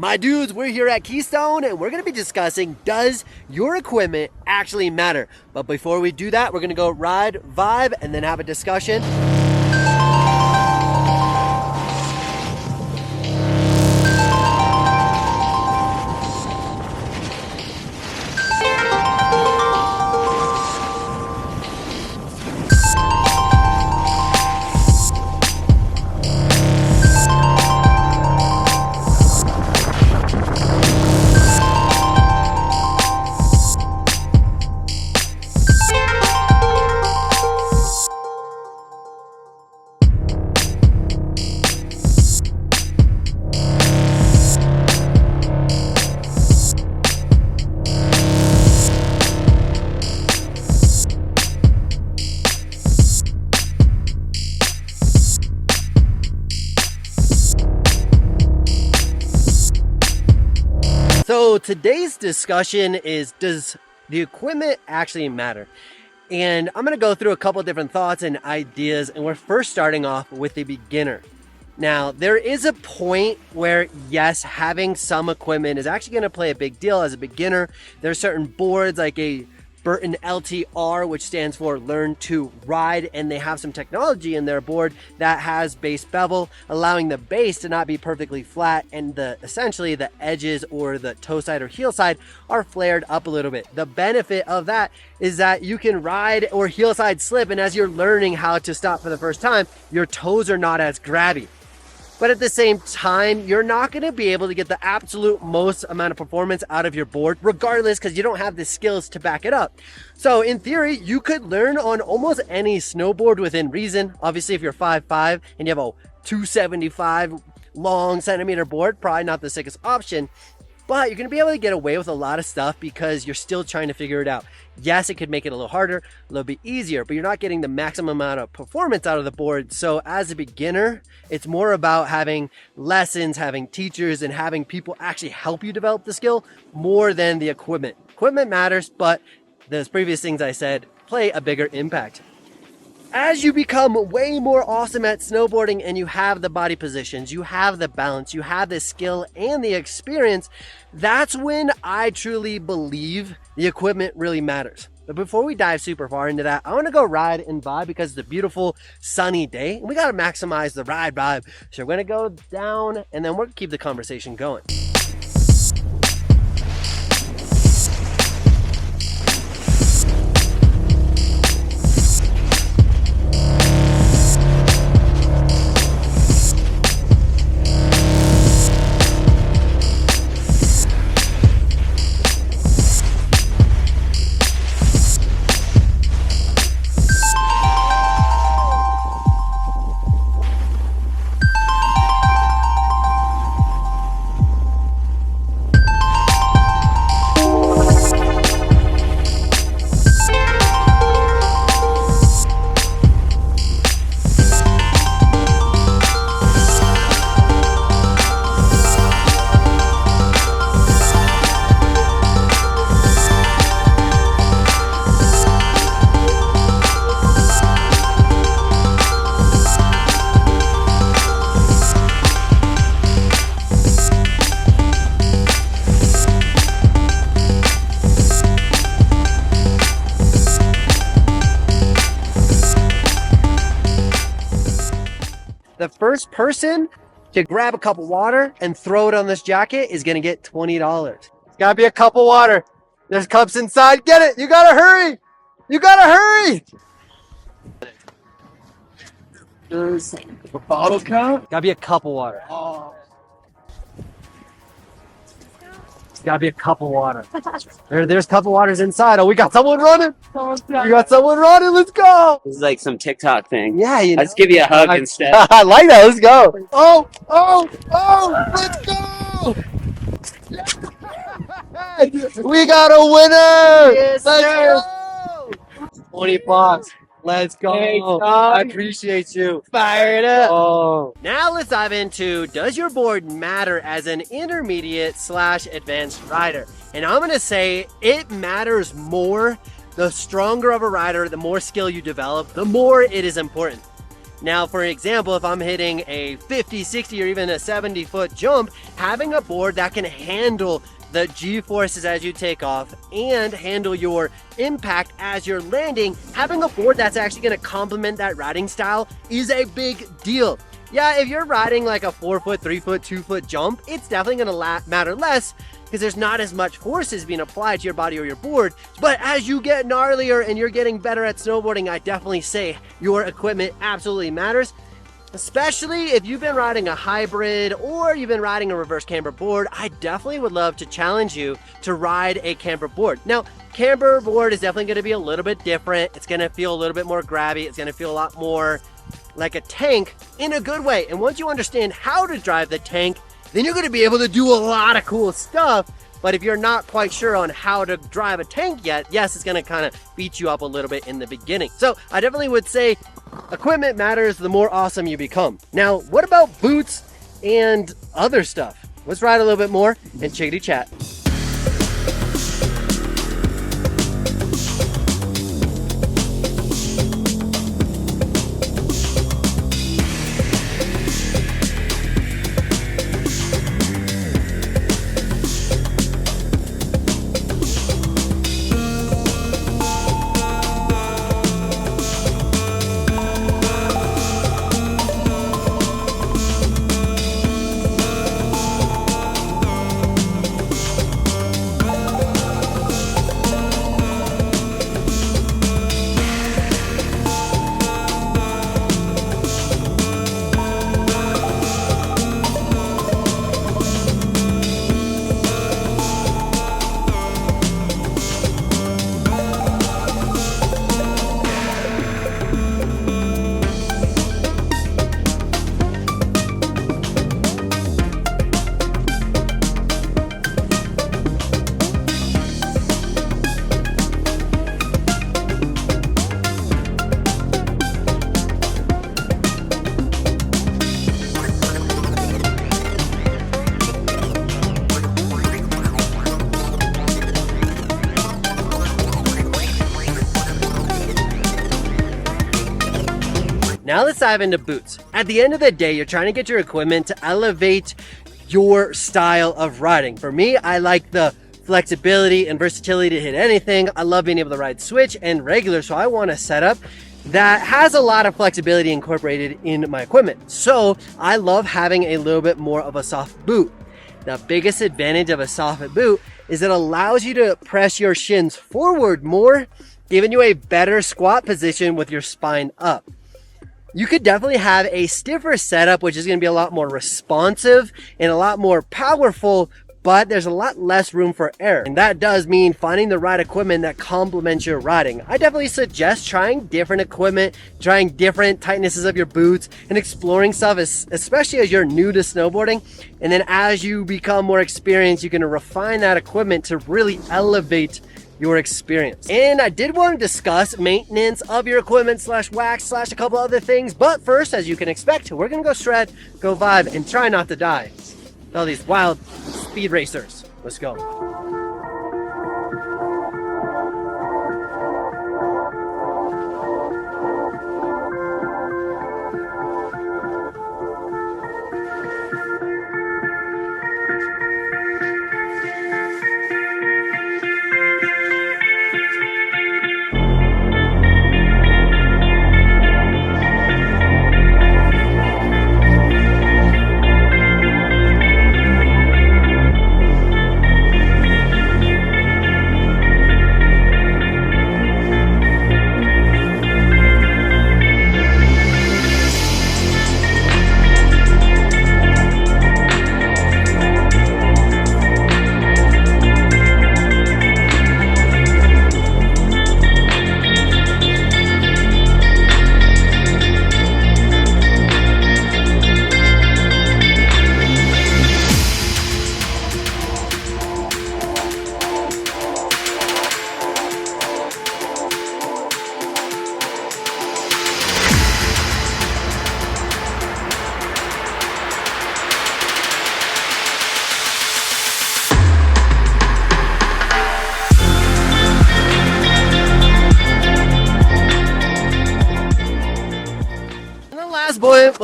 My dudes, we're here at Keystone and we're going to be discussing, does your equipment actually matter? But before we do that, we're going to go ride, vibe, and then have a discussion. So today's discussion is, does the equipment actually matter? And I'm going to go through a couple different thoughts and ideas, and we're first starting off with the beginner. Now, there is a point where, yes, having some equipment is actually going to play a big deal as a beginner. There are certain boards like a Burton LTR, which stands for Learn to Ride, and they have some technology in their board that has base bevel, allowing the base to not be perfectly flat, and essentially the edges or the toe side or heel side are flared up a little bit. The benefit of that is that you can ride or heel side slip, and as you're learning how to stop for the first time, your toes are not as grabby. But at the same time, you're not going to be able to get the absolute most amount of performance out of your board, regardless, because you don't have the skills to back it up. So in theory, you could learn on almost any snowboard within reason. Obviously, if you're 5'5" and you have a 275 long centimeter board, probably not the sickest option. But you're going to be able to get away with a lot of stuff because you're still trying to figure it out. Yes, it could make it a little harder, a little bit easier, but you're not getting the maximum amount of performance out of the board. So as a beginner, it's more about having lessons, having teachers, and having people actually help you develop the skill more than the equipment. Equipment matters, but those previous things I said play a bigger impact. As you become way more awesome at snowboarding and you have the body positions, you have the balance, you have the skill and the experience, that's when I truly believe the equipment really matters. But before we dive super far into that, I want to go ride and vibe because it's a beautiful sunny day and we got to maximize the ride vibe. So we're going to go down and then we're going to keep the conversation going. The first person to grab a cup of water and throw it on this jacket is going to get $20. It's got to be a cup of water. There's cups inside. Get it. You got to hurry. You got to hurry. There's a bottle count? Got to be a cup of water. Oh. It's got to be a cup of water. There's a cup of waters inside. Oh, we got someone running. We got someone running. Let's go. This is like some TikTok thing. Yeah, you know. I'll just give you a hug instead. I like that. Let's go. Oh, let's go. We got a winner. Yes, let's sir. go. 20 bucks. Let's go. Thanks, I appreciate you. Fire it up. Oh. Now let's dive into, does your board matter as an intermediate/advanced rider? And I'm going to say it matters more. The stronger of a rider, the more skill you develop, the more it is important. Now, for example, if I'm hitting a 50, 60, or even a 70-foot jump, having a board that can handle the G-forces as you take off and handle your impact as you're landing, having a board that's actually going to complement that riding style is a big deal. Yeah, if you're riding like a 4-foot, 3-foot, 2-foot jump, it's definitely going to matter less because there's not as much forces being applied to your body or your board. But as you get gnarlier and you're getting better at snowboarding, I definitely say your equipment absolutely matters. Especially if you've been riding a hybrid or you've been riding a reverse camber board, I definitely would love to challenge you to ride a camber board. Now, camber board is definitely going to be a little bit different. It's going to feel a little bit more grabby. It's going to feel a lot more like a tank in a good way. And once you understand how to drive the tank, then you're going to be able to do a lot of cool stuff. But if you're not quite sure on how to drive a tank yet, yes, it's going to kind of beat you up a little bit in the beginning. So I definitely would say equipment matters the more awesome you become. Now, what about boots and other stuff? Let's ride a little bit more and chickadee chat. Now let's dive into boots. At the end of the day, you're trying to get your equipment to elevate your style of riding. For me, I like the flexibility and versatility to hit anything. I love being able to ride switch and regular, so I want a setup that has a lot of flexibility incorporated in my equipment. So I love having a little bit more of a soft boot. The biggest advantage of a soft boot is it allows you to press your shins forward more, giving you a better squat position with your spine up. You could definitely have a stiffer setup, which is going to be a lot more responsive and a lot more powerful, but there's a lot less room for error. And that does mean finding the right equipment that complements your riding. I definitely suggest trying different equipment, trying different tightnesses of your boots, and exploring stuff, especially as you're new to snowboarding. And then as you become more experienced, you can refine that equipment to really elevate your experience. And I did want to discuss maintenance of your equipment / wax / a couple other things. But first, as you can expect, we're gonna go shred, go vibe, and try not to die. All these wild speed racers. Let's go.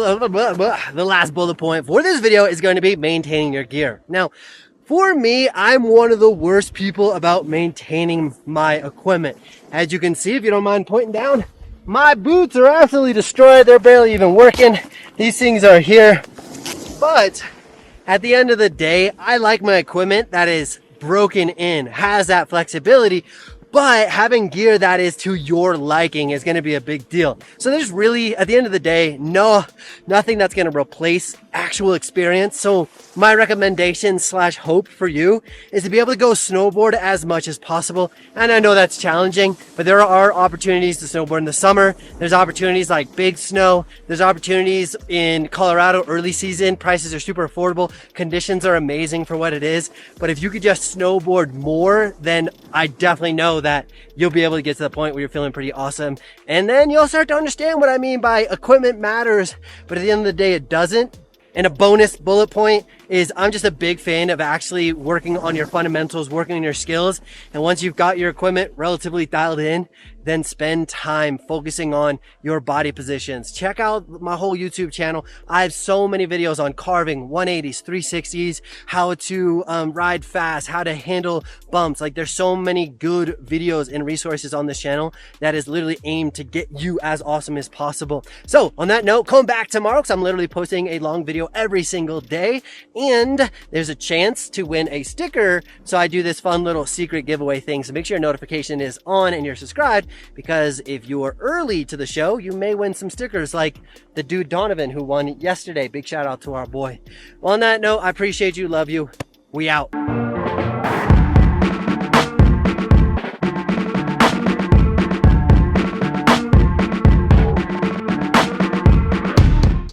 the last bullet point for this video is going to be maintaining your gear. Now, for me, I'm one of the worst people about maintaining my equipment. As you can see, if you don't mind pointing down, my boots are absolutely destroyed. They're barely even working. These things are here. But at the end of the day, I like my equipment that is broken in, has that flexibility, but having gear that is to your liking is going to be a big deal. So there's really, at the end of the day, nothing that's going to replace actual experience. So my recommendation / hope for you is to be able to go snowboard as much as possible. And I know that's challenging, but there are opportunities to snowboard in the summer. There's opportunities like big snow. There's opportunities in Colorado early season. Prices are super affordable. Conditions are amazing for what it is. But if you could just snowboard more, then I definitely know that you'll be able to get to the point where you're feeling pretty awesome. And then you'll start to understand what I mean by equipment matters, but at the end of the day, it doesn't. And a bonus bullet point is I'm just a big fan of actually working on your fundamentals, working on your skills. And once you've got your equipment relatively dialed in, then spend time focusing on your body positions. Check out my whole YouTube channel. I have so many videos on carving, 180s, 360s, how to ride fast, how to handle bumps. Like there's so many good videos and resources on this channel that is literally aimed to get you as awesome as possible. So on that note, come back tomorrow because I'm literally posting a long video every single day. And there's a chance to win a sticker. So I do this fun little secret giveaway thing. So make sure your notification is on and you're subscribed, because if you are early to the show, you may win some stickers like the dude Donovan who won yesterday. Big shout out to our boy. Well, on that note, I appreciate you. Love you. We out.